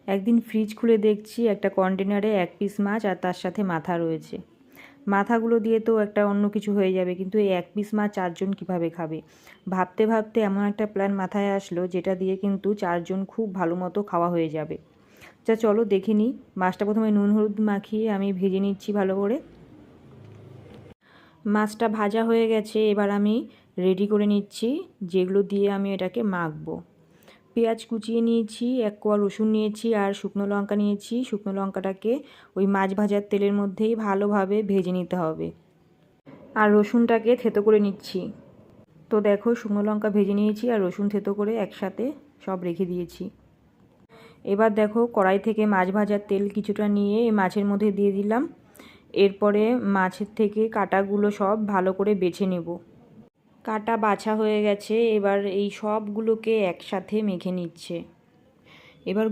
একদিন ফ্রিজ খুলে দেখছি একটা কন্টেনারে 1 পিস মাছ আর তার সাথে মাথা রয়েছে। মাথাগুলো দিয়ে তো একটা অন্য কিছু হয়ে যাবে, কিন্তু এই 1 পিস মাছ 4 জন কীভাবে খাবে? ভাবতে ভাবতে এমন একটা প্ল্যান মাথায় আসলো যেটা দিয়ে কিন্তু 4 জন খুব ভালো মতো খাওয়া হয়ে যাবে। চলো দেখে নিই। মাছটা প্রথমে নুন হলুদ মাখিয়ে আমি ভেজে নিচ্ছি ভালো করে। মাছটা ভাজা হয়ে গেছে, এবার আমি রেডি করে নিচ্ছি যেগুলো দিয়ে আমি এটাকে মাখবো। পেঁয়াজ কুচিয়ে নিয়েছি, 1 কোয়া রসুন নিয়েছি আর শুকনো লঙ্কা নিয়েছি। শুকনো লঙ্কাটাকে ওই মাছ ভাজার তেলের মধ্যেই ভালোভাবে ভেজে নিতে হবে, আর রসুনটাকে থেতো করে নিচ্ছি। তো দেখো, শুকনো লঙ্কা ভেজে নিয়েছি আর রসুন থেতো করে একসাথে সব রেখে দিয়েছি। এবার দেখো, কড়াই থেকে মাছ ভাজার তেল কিছুটা নিয়ে মাছের মধ্যে দিয়ে দিলাম। এরপরে মাছের থেকে কাঁটাগুলো সব ভালো করে বেছে নেব। কাটা বাছা হয়ে গেছে, এবার এই সবগুলোকে একসাথে মেখে নিচ্ছে। এবার